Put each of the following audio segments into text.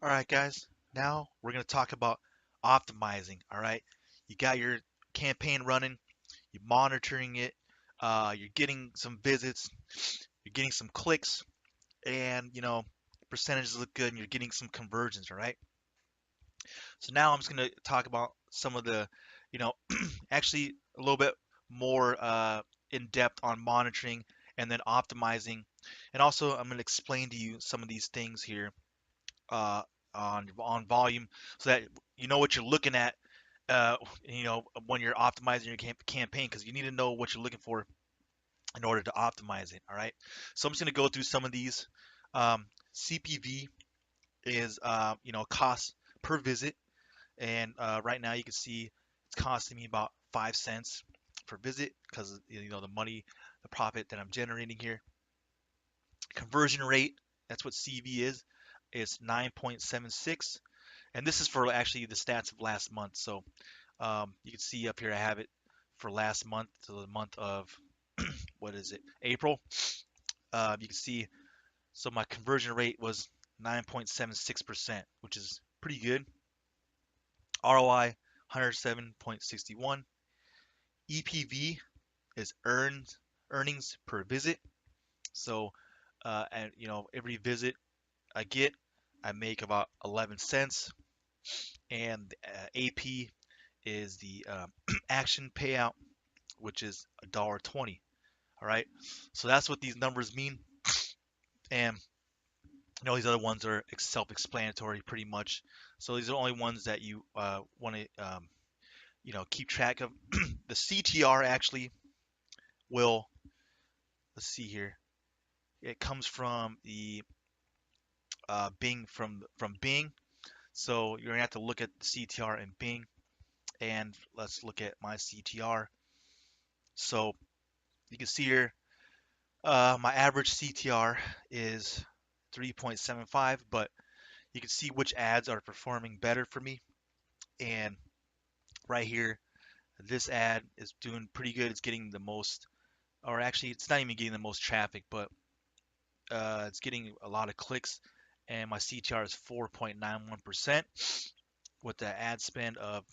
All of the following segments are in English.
All right, guys. Now we're going to talk about optimizing. All right. You got your campaign running, you're monitoring it, you're getting some visits, you're getting some clicks, and percentages look good, and you're getting some conversions. All right. So now I'm just going to talk about some of the, you know, actually a little bit more in depth on monitoring and then optimizing. And also, I'm going to explain to you some of these things here uh, on volume so that you know what you're looking at uh, when you're optimizing your campaign, because you need to know what you're looking for in order to optimize it. All right, so I'm just going to go through some of these. CPV is cost per visit, and right now you can see it's costing me about 5 cents per visit because the money, the profit that I'm generating here. Conversion rate, that's what CV is 9.76. And this is for actually the stats of last month. So you can see up here I have it for last month, to the month of what is it, April. You can see, so my conversion rate was 9.76%, which is pretty good. ROI 107.61. EPV is earnings per visit. So and every visit I get, I make about 11 cents. And AP is the action payout, which is $1.20. All right, so that's what these numbers mean, and these other ones are self-explanatory pretty much. So these are the only ones that you want to keep track of. The CTR actually will, let's see here, it comes from the Bing, from Bing. So you're gonna have to look at the CTR in Bing, and let's look at my CTR. So you can see here, my average CTR is 3.75, but you can see which ads are performing better for me. And right here, this ad is doing pretty good. It's getting the most, or actually, it's not even getting the most traffic, but it's getting a lot of clicks. And my CTR is 4.91% with the ad spend of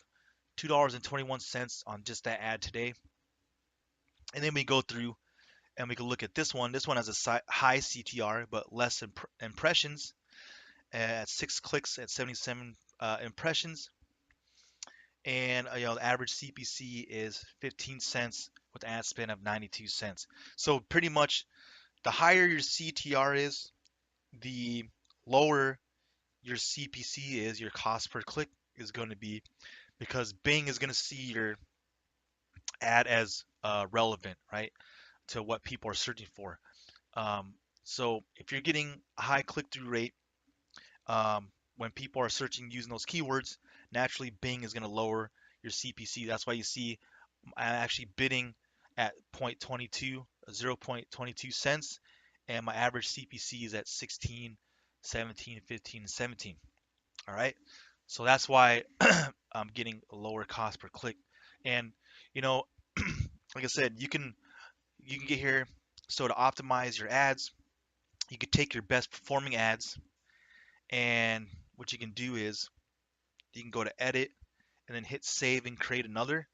$2.21 on just that ad today. And then we go through and we can look at this one. This one has a high CTR but less impressions at 6 clicks at 77 impressions. And the average CPC is 15 cents with ad spend of 92 cents. So pretty much the higher your CTR is, the lower your CPC is, your cost per click is going to be, because Bing is going to see your ad as relevant, right, to what people are searching for. Um, so if you're getting a high click-through rate, when people are searching using those keywords, naturally Bing is going to lower your CPC. That's why you see I'm actually bidding at 0.22 cents, and my average CPC is at 16, 17, 15, 17. All right. So that's why I'm getting a lower cost per click. And you know, like I said, you can get here. So to optimize your ads, you could take your best performing ads, and what you can do is you can go to edit and then hit save and create another,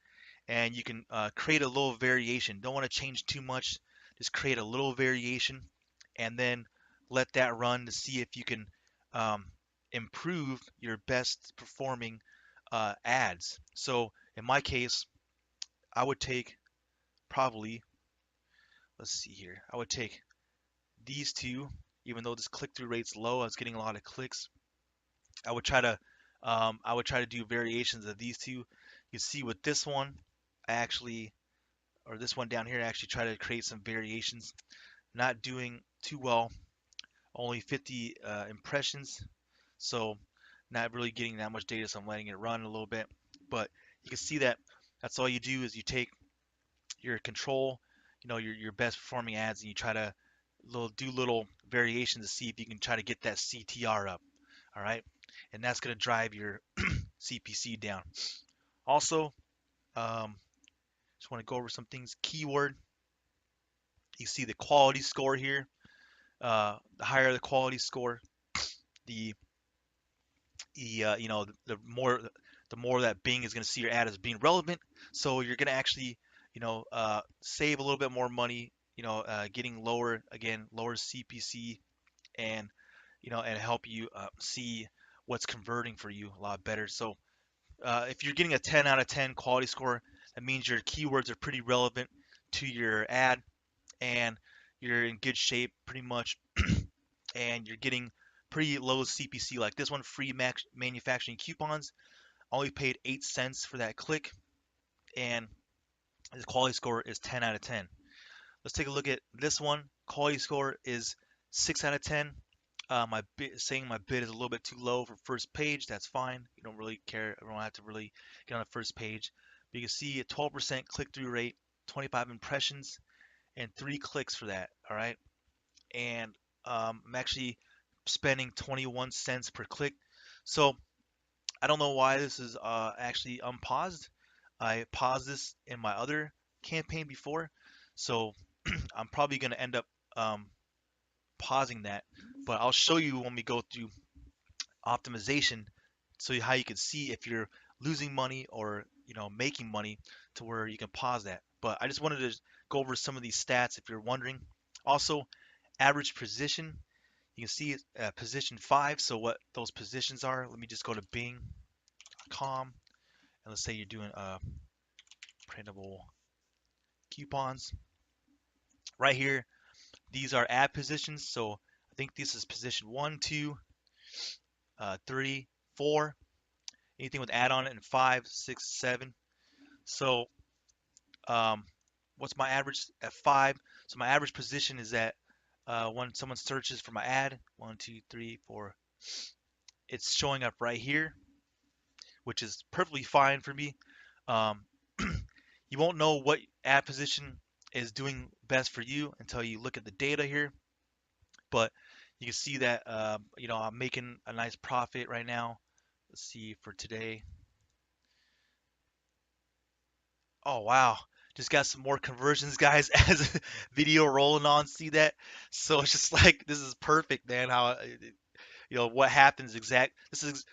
and you can create a little variation. Don't want to change too much, just create a little variation, and then let that run to see if you can um, improve your best performing ads. So in my case, I would take, probably, let's see here, I would take these two. Even though this click-through rate's low, I was getting a lot of clicks. I would try to do variations of these two. You see with this one, I actually, or this one down here, I actually try to create some variations. Not doing too well, only 50 impressions, so not really getting that much data, so I'm letting it run a little bit. But you can see that that's all you do is you take your control, your best performing ads, and you try to do little variations to see if you can try to get that CTR up. All right, and that's going to drive your CPC down. Also, just want to go over some things. Keyword, you see the quality score here. The higher the quality score, the the more that Bing is going to see your ad as being relevant. So you're going to actually, save a little bit more money, getting lower CPC, and and help you see what's converting for you a lot better. So if you're getting a 10 out of 10 quality score, that means your keywords are pretty relevant to your ad, and you're in good shape pretty much, and you're getting pretty low CPC. Like this one, free manufacturing coupons, only paid 8 cents for that click, and the quality score is 10 out of 10. Let's take a look at this one. Quality score is 6 out of 10. My bid, saying my bid is a little bit too low for first page. That's fine. You don't really care. I don't have to really get on the first page. But you can see a 12% click-through rate, 25 impressions, and 3 clicks for that. All right. And I'm actually spending 21 cents per click. So I don't know why this is actually unpaused. I paused this in my other campaign before. So I'm probably going to end up um, pausing that. But I'll show you when we go through optimization, so how you can see if you're losing money or making money, to where you can pause that. But I just wanted to go over some of these stats if you're wondering. Also, average position, you can see position 5. So what those positions are, let me just go to Bing.com, and let's say you're doing printable coupons. Right here, these are ad positions. So I think this is position 1, 2, 3, 4. Anything with add on it in 5, 6, 7. So um, what's my average at 5? So my average position is that when someone searches for my ad, 1, 2, 3, 4, it's showing up right here, which is perfectly fine for me. Um, you won't know what ad position is doing best for you until you look at the data here. But you can see that I'm making a nice profit right now. Let's see for today. Oh wow, just got some more conversions, guys, as video rolling on. See that? So it's just like this is perfect, man. How what happens exact. This is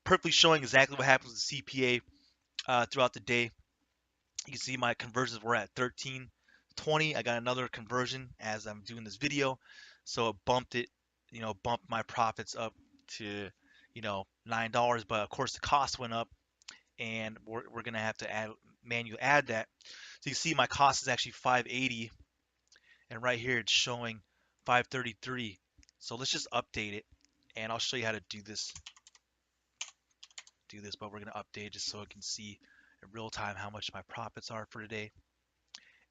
perfectly showing exactly what happens with CPA throughout the day. You can see my conversions were at 13.20. I got another conversion as I'm doing this video, so it bumped it, bumped my profits up to $9. But of course the cost went up, and we're gonna have to manually add that. So you see my cost is actually 580, and right here it's showing 533. So let's just update it, and I'll show you how to do this, but we're going to update just so I can see in real time how much my profits are for today.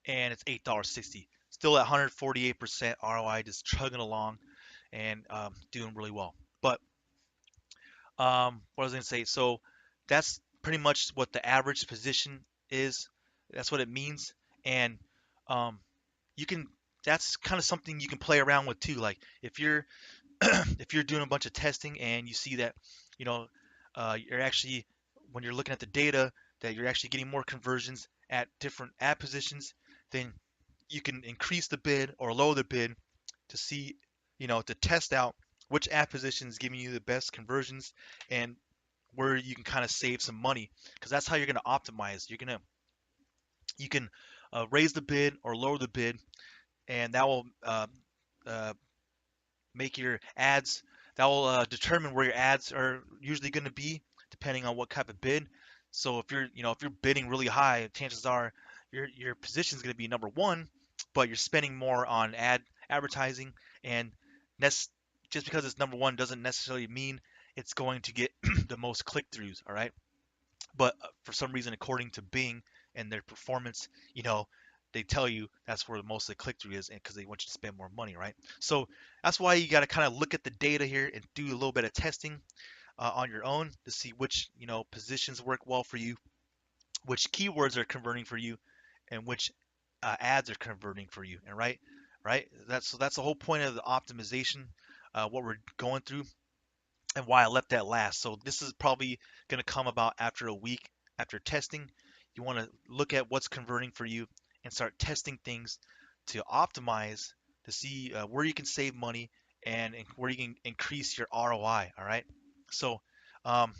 And it's $8.60. Still at 148% ROI, just chugging along, and doing really well. But what I was going to say, so that's pretty much what the average position is. That's what it means. And um, you can that's kind of something you can play around with too. Like if you're if you're doing a bunch of testing and you see that you know you're actually, when you're looking at the data, that you're actually getting more conversions at different ad positions, then you can increase the bid or lower the bid to see, to test out which ad position is giving you the best conversions, and where you can kind of save some money, because that's how you're going to optimize. You can raise the bid or lower the bid, and that will uh, make your ads, that will determine where your ads are usually going to be, depending on what type of bid. So if you're bidding really high, chances are your position is going to be number one, but you're spending more on advertising, and that's just because it's number one doesn't necessarily mean it's going to get the most click-throughs. All right. But for some reason, according to Bing and their performance, they tell you that's where most of the click through is, and because they want you to spend more money, right? So that's why you got to kind of look at the data here and do a little bit of testing on your own to see which positions work well for you, which keywords are converting for you, and which ads are converting for you. And right, that's the whole point of the optimization, what we're going through, and why I left that last. So this is probably going to come about after a week after testing. You want to look at what's converting for you and start testing things to optimize, to see where you can save money, and where you can increase your ROI. All right. So Um,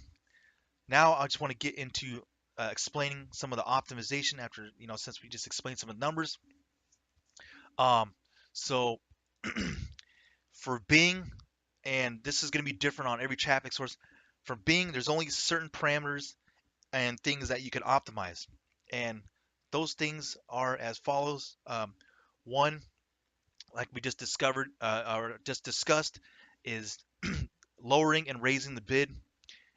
Now I just want to get into explaining some of the optimization after, since we just explained some of the numbers. Um, so for Bing, and this is going to be different on every traffic source. For Bing, there's only certain parameters and things that you can optimize. And those things are as follows. One, like we just discovered or just discussed, is lowering and raising the bid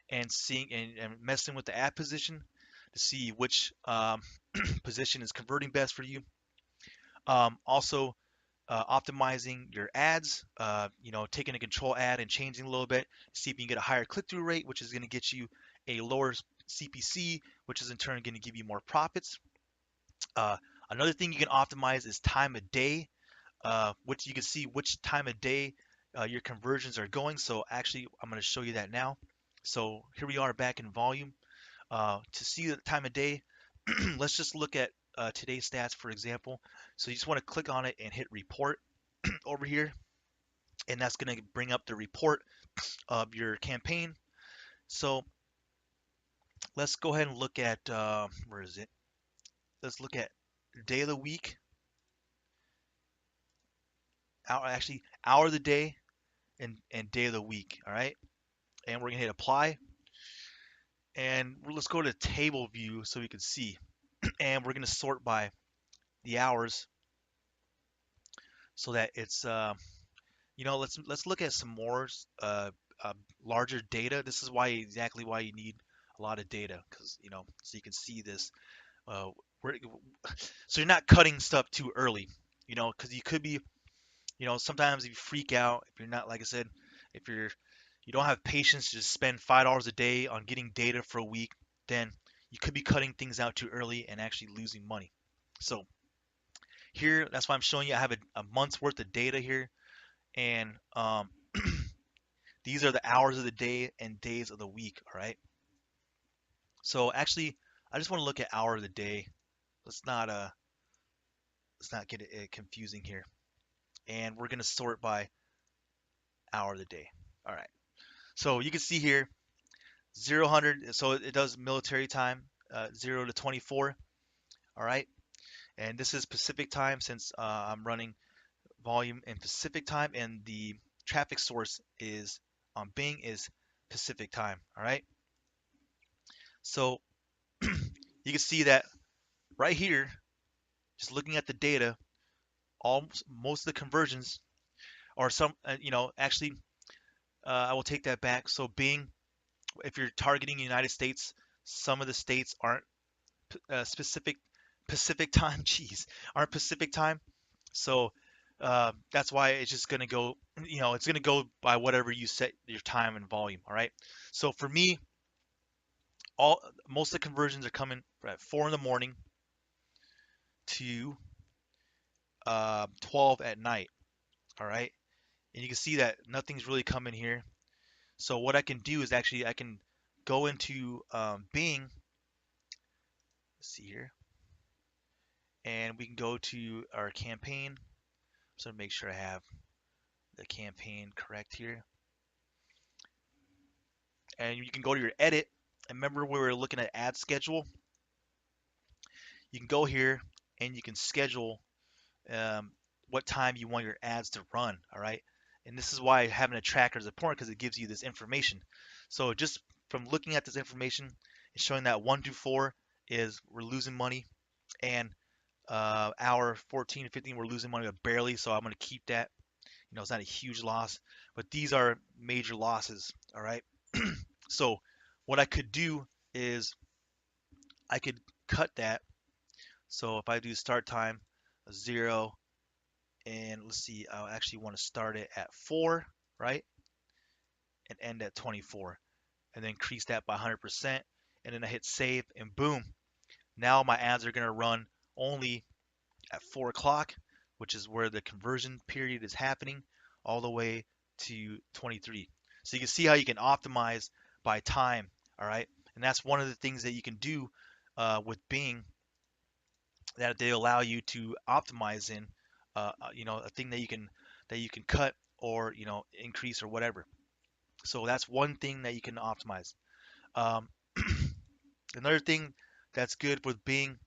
and seeing and messing with the ad position to see which position is converting best for you. Also, optimizing your ads, taking a control ad and changing a little bit, see if you can get a higher click-through rate, which is going to get you a lower CPC, which is in turn going to give you more profits. Uh, Another thing you can optimize is time of day, which you can see which time of day your conversions are going. So actually, I'm going to show you that now. So here we are back in volume. To see the time of day, let's just look at today's stats, for example. So you just want to click on it and hit report over here, and that's going to bring up the report of your campaign. So let's go ahead and look at, where is it? Let's look at day of the week, hour of the day, and day of the week. All right. And we're going to hit apply. And let's go to table view so we can see. And we're going to sort by the hours so that it's let's look at some more uh, uh, larger data. This is exactly why you need a lot of data, because so you can see this. Uh, so you're not cutting stuff too early, because you could be, sometimes if you freak out, if you're not, like I said, if you don't have patience to just spend $5 a day on getting data for a week, then you could be cutting things out too early and actually losing money. So here, that's why I'm showing you. I have a month's worth of data here, and these are the hours of the day and days of the week, all right? So actually, I just want to look at hour of the day. Let's not uh let's not get it confusing here. And we're going to sort by hour of the day. All right. So you can see here 0 so it does military time 0 to 24, all right? And this is Pacific time since I'm running volume in Pacific time, and the traffic source is on Bing is Pacific time, all right? So you can see that right here, just looking at the data, most of the conversions or some, actually, I will take that back. So Bing, if you're targeting the United States, some of the states aren't specific Pacific time, geez, aren't Pacific time. So that's why it's just going to go, it's going to go by whatever you set your time and volume. All right. So for me, all most of the conversions are coming at 4 in the morning to 12 at night. All right. And you can see that nothing's really coming here. So what I can do is actually I can go into Bing. Let's see here, and we can go to our campaign. So make sure I have the campaign correct here. And you can go to your edit. And remember we were looking at ad schedule. You can go here and you can schedule um, what time you want your ads to run. All right. And this is why having a tracker is important, because it gives you this information. So just from looking at this information, it's showing that 1 through 4 is we're losing money, and hour 14 to 15 we're losing money, but barely. So I'm going to keep that. It's not a huge loss, but these are major losses. All right. So what I could do is I could cut that. So if I do start time 0, and let's see, I actually want to start it at 4, right? And end at 24, and then increase that by 100%. And then I hit save, and boom. Now my ads are going to run only at 4 o'clock, which is where the conversion period is happening, all the way to 23. So you can see how you can optimize by time, all right? And that's one of the things that you can do with Bing, that they allow you to optimize in, a thing that you can cut or increase or whatever. So that's one thing that you can optimize. Um, Another thing that's good with Bing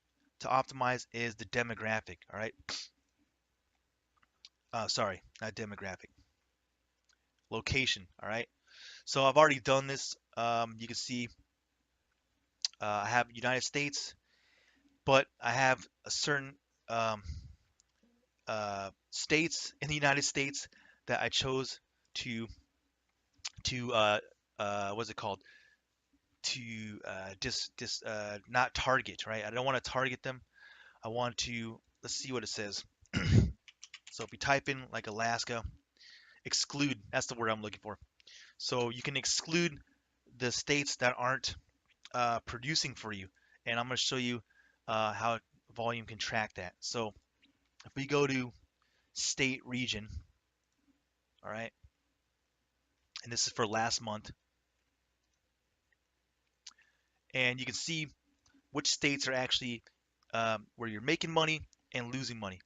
to optimize is the demographic. All right. Sorry, not demographic. Location. All right. So I've already done this. You can see I have United States, but I have a certain um, states in the United States that I chose to what's it called, to not target, right? I don't want to target them. I want to, let's see what it says. So if you type in like Alaska, exclude, that's the word I'm looking for. So you can exclude the states that aren't producing for you, and I'm going to show you how volume can track that. So if we go to state region, all right, and this is for last month, and you can see which states are actually where you're making money and losing money.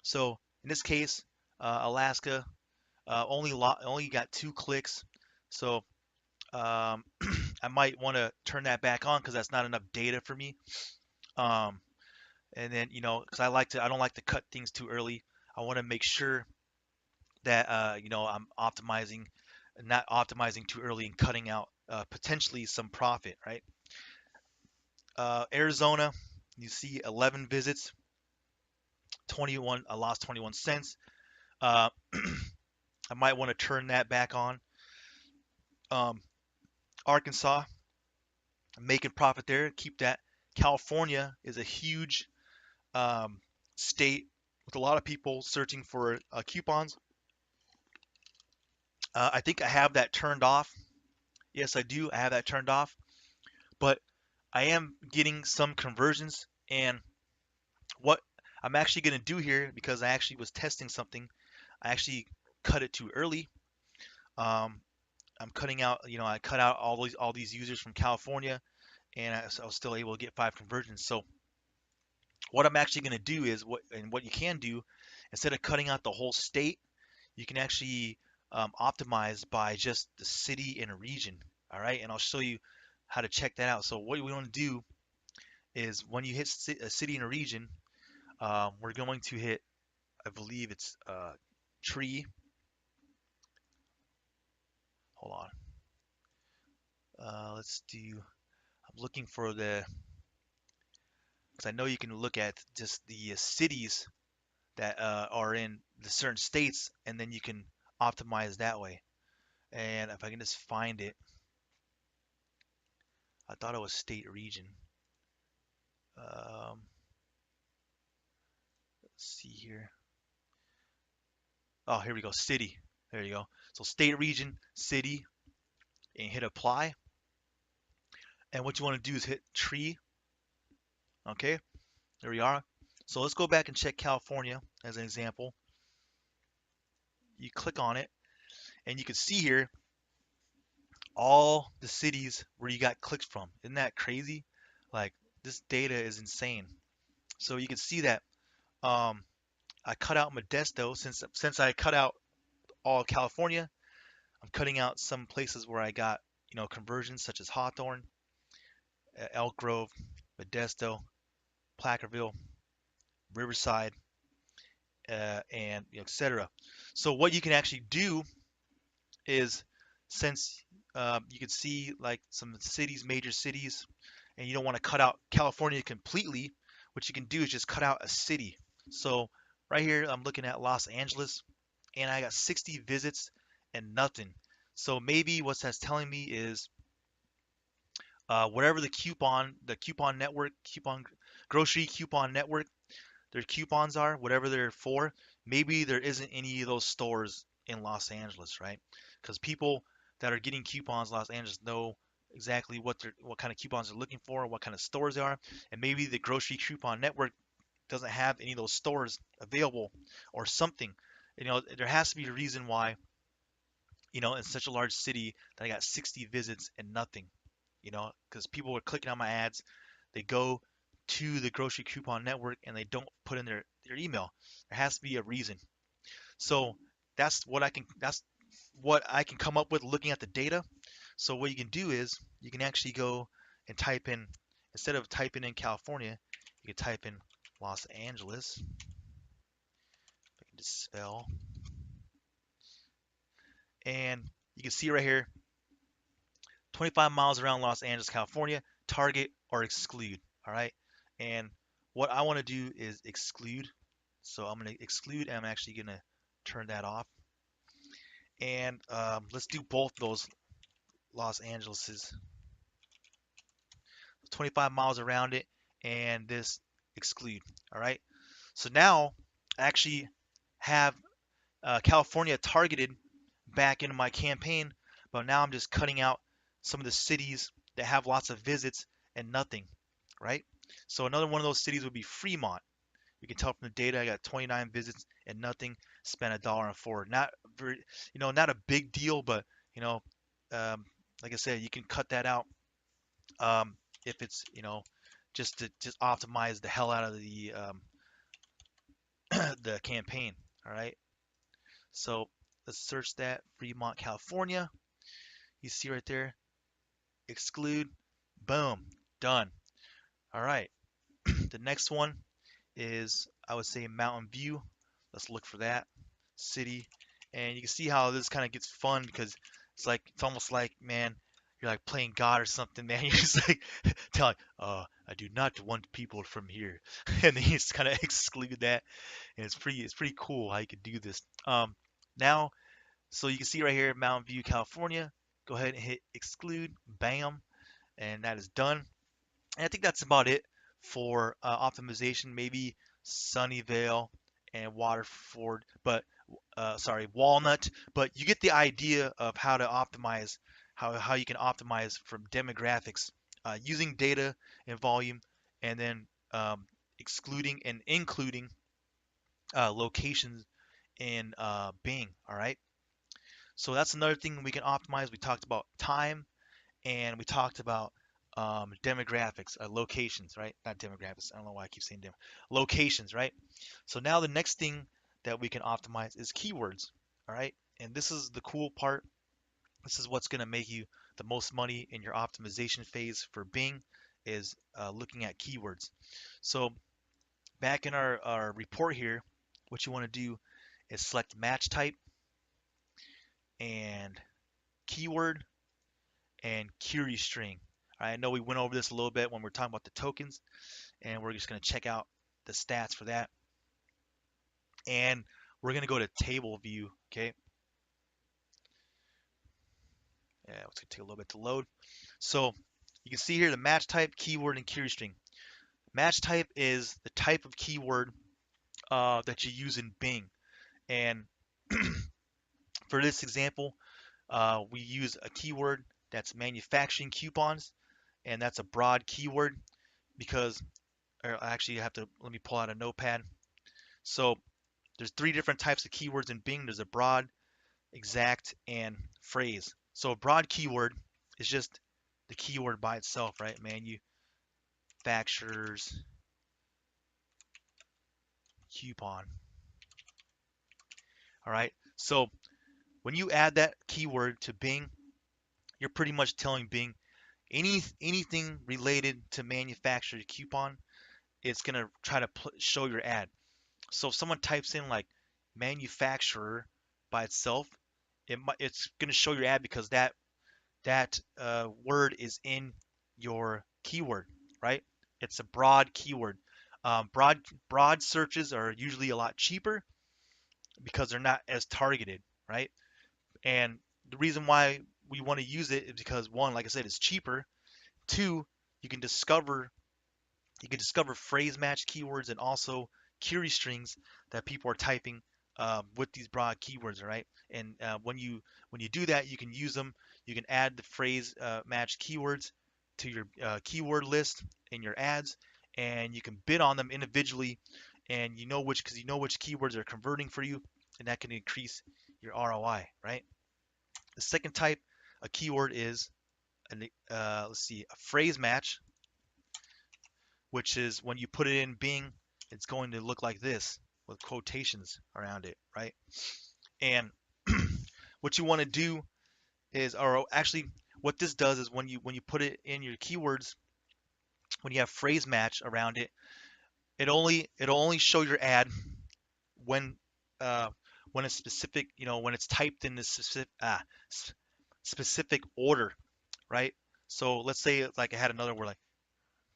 So in this case, Alaska only got 2 clicks. So I might want to turn that back on because that's not enough data for me. Um, and then because I don't like to cut things too early. I want to make sure that I'm optimizing, not optimizing too early and cutting out potentially some profit, right? Arizona, you see 11 visits, 21. I lost 21 cents. Uh, I might want to turn that back on. Um, Arkansas, making profit there. Keep that. California is a huge um, state with a lot of people searching for coupons. I think I have that turned off. Yes, I do. I have that turned off. But I am getting some conversions. And what I'm actually going to do here, because I actually was testing something, I actually cut it too early. Um, I'm cutting out, I cut out all these users from California, and I was still able to get 5 conversions. So what I'm actually going to do is what you can do, instead of cutting out the whole state, you can actually optimize by just the city and a region. All right, and I'll show you how to check that out. So what we want to do is when you hit a city and a region, we're going to hit, I believe it's tree. Hold on. Let's do. I'm looking for the, because I know you can look at just the cities that are in the certain states, and then you can optimize that way. And if I can just find it, I thought it was state region. Let's see here. Oh, here we go, city. There you go. So state, region, city, and hit apply. And what you want to do is hit tree. Okay, there we are. So let's go back and check California as an example. You click on it, and you can see here all the cities where you got clicks from. Isn't that crazy? Like, this data is insane. So you can see that um, I cut out Modesto. Since I cut out all of California, I'm cutting out some places where I got conversions such as Hawthorne, Elk Grove, Modesto, Placerville, Riverside, and etc. So what you can actually do is, since you can see like some cities, major cities, and you don't want to cut out California completely, what you can do is just cut out a city. So right here, I'm looking at Los Angeles, and I got 60 visits and nothing. So maybe what that's telling me is whatever the coupon network, grocery coupon network, their coupons are, whatever they're for, maybe there isn't any of those stores in Los Angeles, right? Because people that are getting coupons in Los Angeles know exactly what kind of coupons they're looking for, what kind of stores they are, and maybe the grocery coupon network doesn't have any of those stores available or something. There has to be a reason why, in such a large city that I got 60 visits and nothing, because people were clicking on my ads. They go to the grocery coupon network and they don't put in their email. There has to be a reason. So that's what I can come up with looking at the data. So what you can do is you can actually go and type in, instead of typing in California, you can type in Los Angeles. I can just spell, and you can see right here, 25 miles around Los Angeles, California, target or exclude. All right. And what I want to do is exclude. So I'm going to exclude, and I'm actually going to turn that off. And let's do both those Los Angeleses. 25 miles around it, and this exclude. All right. So now I actually have California targeted back into my campaign, but now I'm just cutting out some of the cities that have lots of visits and nothing, right? So another one of those cities would be Fremont. You can tell from the data I got 29 visits and nothing. Spent $1.04. Not very, not a big deal, but you know, um, like I said, you can cut that out if it's just to just optimize the hell out of the the campaign. All right. So let's search that Fremont, California. You see right there, exclude, boom, done. All right. The next one is, I would say, Mountain View. Let's look for that city. And you can see how this kind of gets fun because it's almost like, man, you're like playing God or something, man. You're just like telling, I do not want people from here. And then you just kind of exclude that. And it's pretty cool how you can do this. Now, so you can see right here, Mountain View, California. Go ahead and hit exclude, bam, and that is done. And I think that's about it for optimization. Maybe Sunnyvale and Waterford, but sorry, Walnut. But you get the idea of how to optimize, how you can optimize from demographics using data and volume, and then excluding and including locations in Bing. All right. So that's another thing we can optimize. We talked about time, and we talked about demographics, locations, right? Not demographics. I don't know why I keep saying locations, right? So now the next thing that we can optimize is keywords, all right? And this is the cool part. This is what's going to make you the most money in your optimization phase for Bing is looking at keywords. So back in our report here, what you want to do is select match type and keyword and query string. I know we went over this a little bit when we are talking about the tokens, and we're just going to check out the stats for that. And we're going to go to table view, okay? Yeah, it's going to take a little bit to load. So you can see here the match type, keyword, and query string. Match type is the type of keyword that you use in Bing. And for this example, we use a keyword that's manufacturing coupons, and that's a broad keyword because, or I actually have to, let me pull out a notepad. So there's three different types of keywords in Bing. There's a broad, exact, and phrase. So a broad keyword is just the keyword by itself, right? Manufacturers coupon. All right. So when you add that keyword to Bing, you're pretty much telling Bing anything related to manufacturer coupon, it's gonna try to show your ad. So if someone types in like manufacturer by itself, it's gonna show your ad because that word is in your keyword, right? It's a broad keyword. Broad searches are usually a lot cheaper because they're not as targeted, right? And the reason why we want to use it is because one, like I said, it's cheaper. Two, you can discover phrase match keywords and also query strings that people are typing with these broad keywords, right? And when you do that, you can use them. You can add the phrase match keywords to your keyword list in your ads, and you can bid on them individually, and because you know which keywords are converting for you, and that can increase your ROI, right? The second type, a keyword is let's see, a phrase match, which is when you put it in Bing, it's going to look like this with quotations around it, right? And what you want to do is, or actually, what this does is when you put it in your keywords, when you have phrase match around it, it'll only show your ad when uh, when it's specific, when it's typed in this specific order, right? So let's say like I had another word like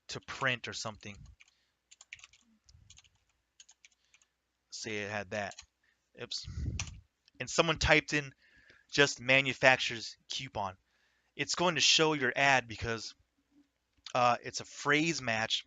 to print or something. Say it had that. Oops. And someone typed in just manufacturer's coupon. It's going to show your ad because it's a phrase match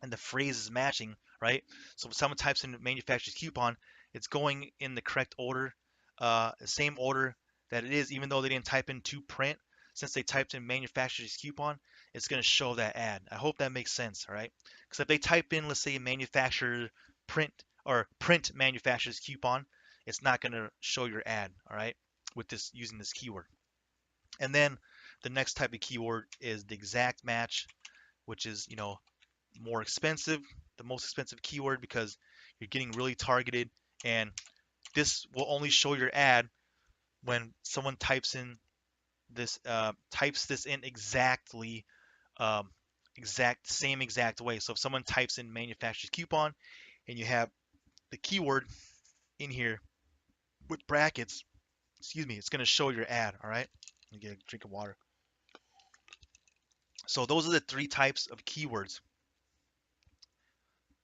and the phrase is matching, right? So if someone types in manufacturer's coupon, it's going in the correct order, the same order that it is, even though they didn't type in to print. Since they typed in manufacturer's coupon, it's going to show that ad. I hope that makes sense, all right? Because if they type in, let's say, manufacturer print or print manufacturer's coupon, it's not going to show your ad, all right, with this using this keyword. And then the next type of keyword is the exact match, which is, more expensive, the most expensive keyword because you're getting really targeted, and this will only show your ad when someone types this in exactly, um, exact way. So if someone types in manufacturer's coupon and you have the keyword in here with brackets, excuse me, it's going to show your ad. All right, let me get a drink of water. So those are the three types of keywords.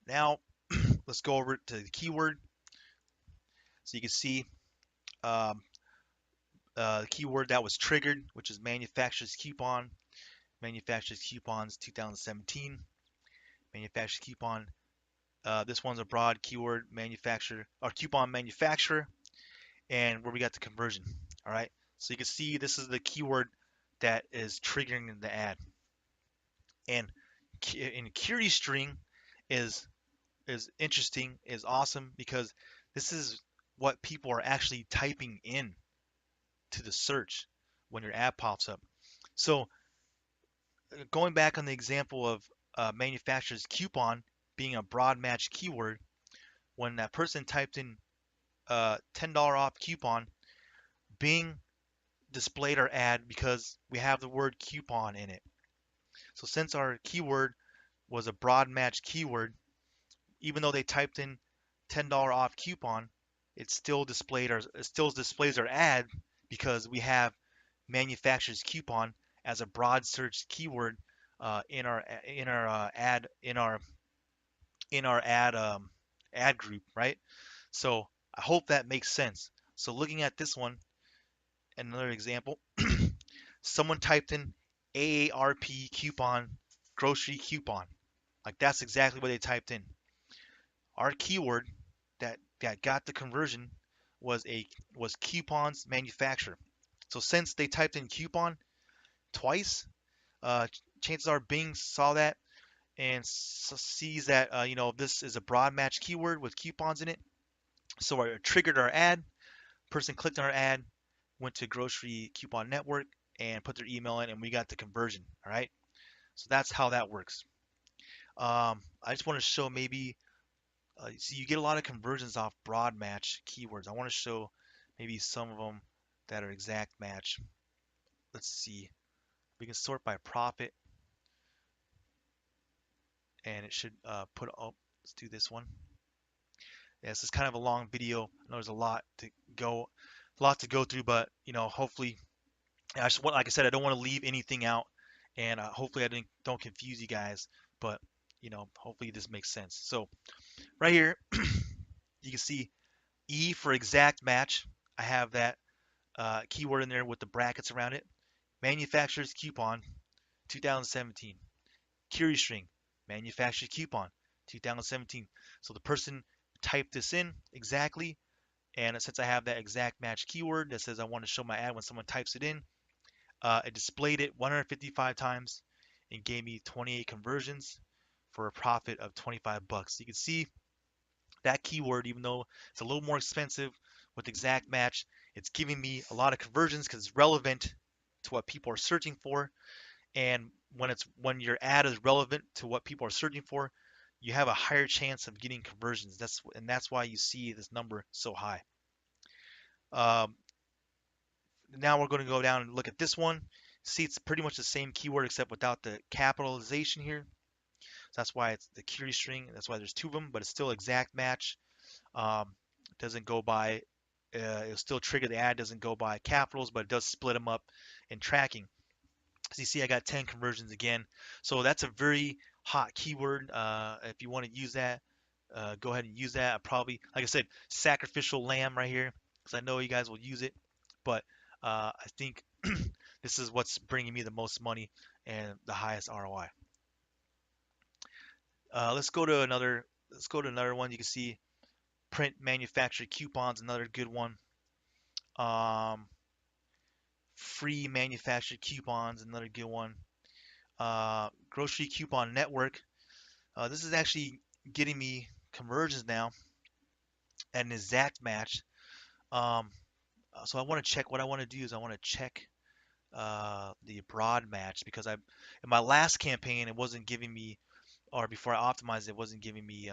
Now let's go over to the keyword. So you can see, um, the keyword that was triggered, which is manufacturer's coupon, manufacturer's coupons 2017, manufacturer's coupon. This one's a broad keyword, manufacturer or coupon manufacturer, and where we got the conversion. All right, so you can see this is the keyword that is triggering the ad, and in query string is interesting, is awesome because this is what people are actually typing in to the search when your ad pops up. So going back on the example of manufacturer's coupon being a broad match keyword, when that person typed in $10 off coupon, Bing displayed our ad because we have the word coupon in it. So since our keyword was a broad match keyword, even though they typed in $10 off coupon, it still displays our ad because we have manufacturer's coupon as a broad search keyword in our ad in our ad group, right? So I hope that makes sense. So looking at this one, another example, someone typed in AARP coupon, grocery coupon. Like that's exactly what they typed in. Our keyword that got the conversion was coupons manufacturer. So since they typed in coupon twice, chances are Bing saw that and sees that this is a broad match keyword with coupons in it. So it triggered our ad. Person clicked on our ad, went to grocery coupon network and put their email in, and we got the conversion. All right. So that's how that works. I just want to show maybe, see, you get a lot of conversions off broad match keywords. I want to show maybe some of them that are exact match. Let's see. We can sort by profit, and it should put. Oh, let's do this one. Yeah, this is kind of a long video. I know there's a lot to go through, but hopefully, I just want, like I said, I don't want to leave anything out, and hopefully I don't confuse you guys. But hopefully this makes sense. So right here, you can see E for exact match. I have that keyword in there with the brackets around it. Manufacturer's coupon, 2017. Query string, manufacturer's coupon, 2017. So the person typed this in exactly, and since I have that exact match keyword that says I want to show my ad when someone types it in, it displayed it 155 times and gave me 28 conversions for a profit of 25 bucks. You can see that keyword, even though it's a little more expensive with exact match, it's giving me a lot of conversions because it's relevant to what people are searching for. And when your ad is relevant to what people are searching for, you have a higher chance of getting conversions. That's why you see this number so high. Um, now we're going to go down and look at this one. See, it's pretty much the same keyword except without the capitalization here. So that's why it's the query string. That's why there's two of them, but it's still exact match. It doesn't go by, it'll still trigger the ad, doesn't go by capitals, but it does split them up in tracking. As you see, I got 10 conversions again. So that's a very hot keyword. If you want to use that, go ahead and use that. I probably, like I said, sacrificial lamb right here, because I know you guys will use it. But I think this is what's bringing me the most money and the highest ROI. Let's go to another. Let's go to another one. You can see print manufactured coupons, another good one. Um, free manufactured coupons, another good one. Grocery coupon network. This is actually getting me conversions now at an exact match. Um, so I want to check. What I want to do is I want to check the broad match because I, in my last campaign, it wasn't giving me, or before I optimized it, it wasn't giving me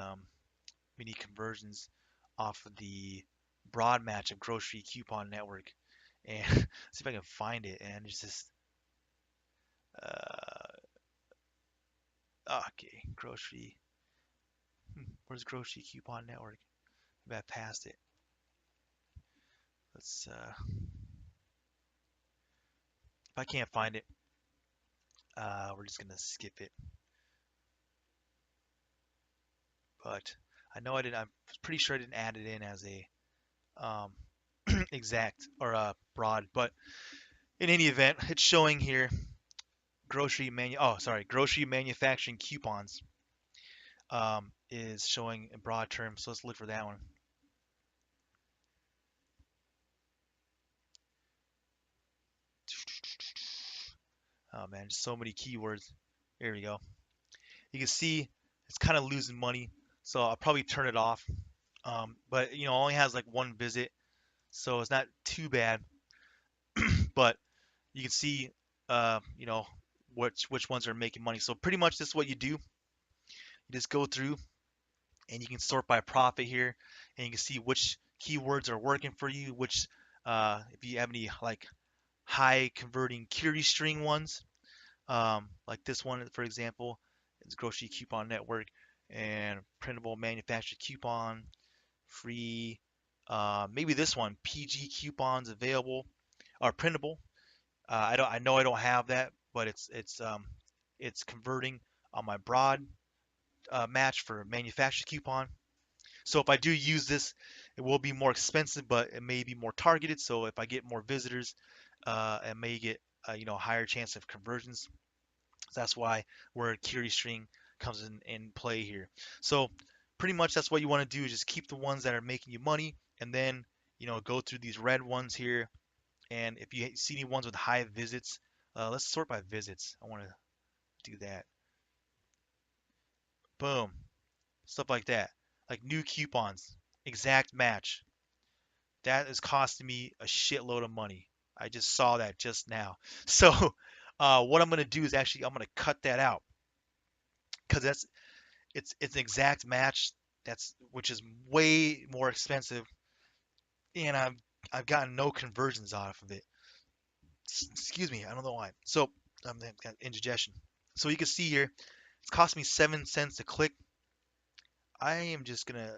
many conversions off of the broad match of grocery coupon network. And see if I can find it. And it's just okay, grocery. Where's grocery coupon network? Maybe I passed it. Let's if I can't find it, we're just gonna skip it. But I know I didn't. I'm pretty sure I didn't add it in as a um, exact or a broad. But in any event, it's showing here grocery manufacturing coupons is showing in broad terms. So let's look for that one. Oh man, just so many keywords. There we go. You can see it's kind of losing money, so I'll probably turn it off. But you know, only has like one visit, so it's not too bad. But you can see, you know, which ones are making money. So pretty much this is what you do. You just go through and you can sort by profit here, and you can see which keywords are working for you, which if you have any like high converting query string ones, like this one for example, it's grocery coupon network and printable manufactured coupon, free. Maybe this one, PG coupons available or printable. I know I don't have that, but it's converting on my broad match for manufactured coupon. So if I do use this, it will be more expensive, but it may be more targeted. So if I get more visitors, I may get you know, a higher chance of conversions. So that's why where query string comes in play here. So pretty much that's what you want to do is just keep the ones that are making you money, and then you know, go through these red ones here. And if you see any ones with high visits, let's sort by visits. I want to do that. Boom, stuff like that, like new coupons, exact match. That is costing me a shitload of money. I just saw that just now. So what I'm gonna do is actually I'm gonna cut that out because it's an exact match. That's which is way more expensive, and I've gotten no conversions off of it. Excuse me, I don't know why. So I've got indigestion. So you can see here, it's cost me 7 cents to click. I am just gonna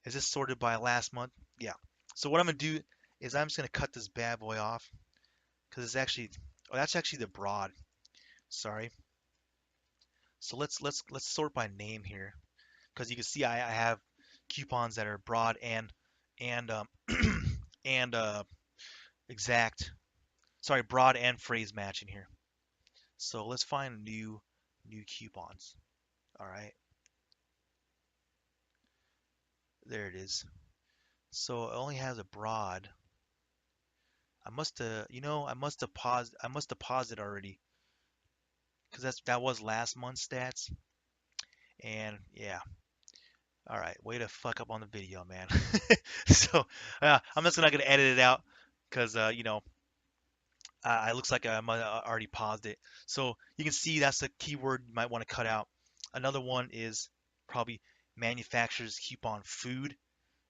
is this sorted by last month? Yeah. So what I'm gonna do is I'm just gonna cut this bad boy off because it's actually, oh, that's actually the broad. Sorry. So let's sort by name here because you can see I have coupons that are broad and and exact. Sorry, broad and phrase matching here. So let's find new coupons. All right, there it is. So it only has a broad. I must have, you know, I must have paused. I must have paused it already because that was last month's stats. And yeah, all right, way to fuck up on the video, man. So I'm just not gonna edit it out because you know, it looks like I might have already paused it. So you can see that's a keyword you might want to cut out. Another one is probably manufacturers coupon food.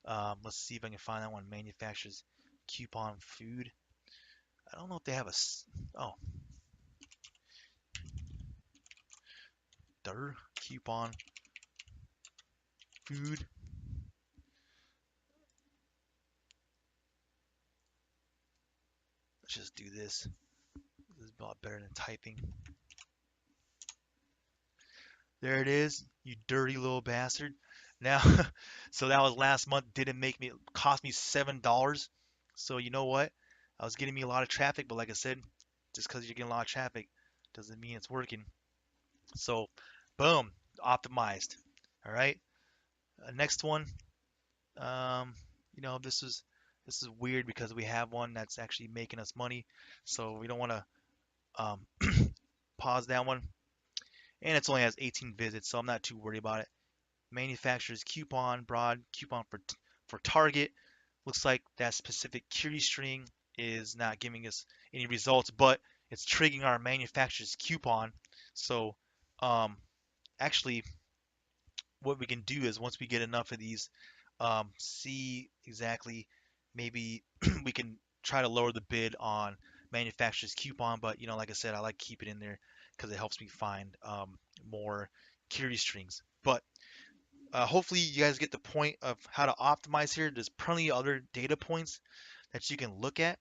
Let's see if I can find that one. Manufacturers coupon food. I don't know if they have oh, coupon food. Let's just do this. This is a lot better than typing. There it is, you dirty little bastard. Now, so that was last month. Didn't make me, cost me $7. So you know what? I was getting me a lot of traffic, but like I said, just because you're getting a lot of traffic doesn't mean it's working. So, boom, optimized. All right. Next one. Um, this is weird because we have one that's actually making us money, so we don't want to um, pause that one. And it only has 18 visits, so I'm not too worried about it. Manufacturer's coupon, broad coupon for Target. Looks like that specific query string is not giving us any results, but it's triggering our manufacturer's coupon. So um, actually, what we can do is once we get enough of these, see exactly, maybe we can try to lower the bid on manufacturer's coupon. But like I said, I like keep it in there because it helps me find more query strings. But hopefully you guys get the point of how to optimize here. There's plenty of other data points that you can look at,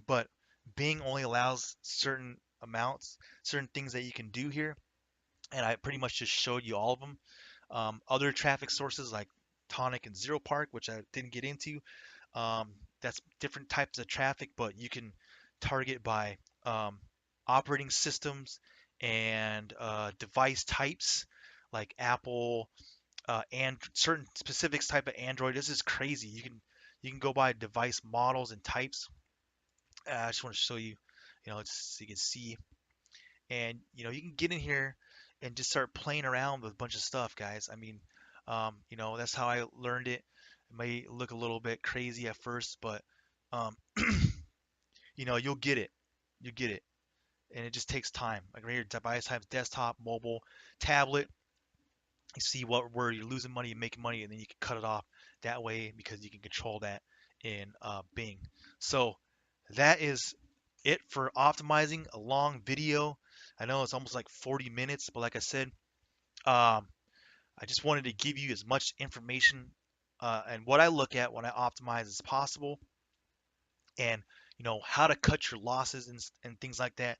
but Bing only allows certain amounts, certain things that you can do here, and I pretty much just showed you all of them. Other traffic sources like Tonic and Zero Park, which I didn't get into, um, that's different types of traffic, but you can target by operating systems and device types like Apple, and certain specifics type of Android. This is crazy. You can go by device models and types. I just want to show you, so you can see, and you can get in here and just start playing around with a bunch of stuff, guys. I mean, that's how I learned it. It may look a little bit crazy at first, but um, you'll get it. You get it, and it just takes time. Like right here, device types: desktop, mobile, tablet. You see where you're losing money and making money, and then you can cut it off that way because you can control that in Bing. So that is it for optimizing a long video. I know it's almost like 40 minutes, but like I said, um, I just wanted to give you as much information and what I look at when I optimize as possible, and how to cut your losses and things like that.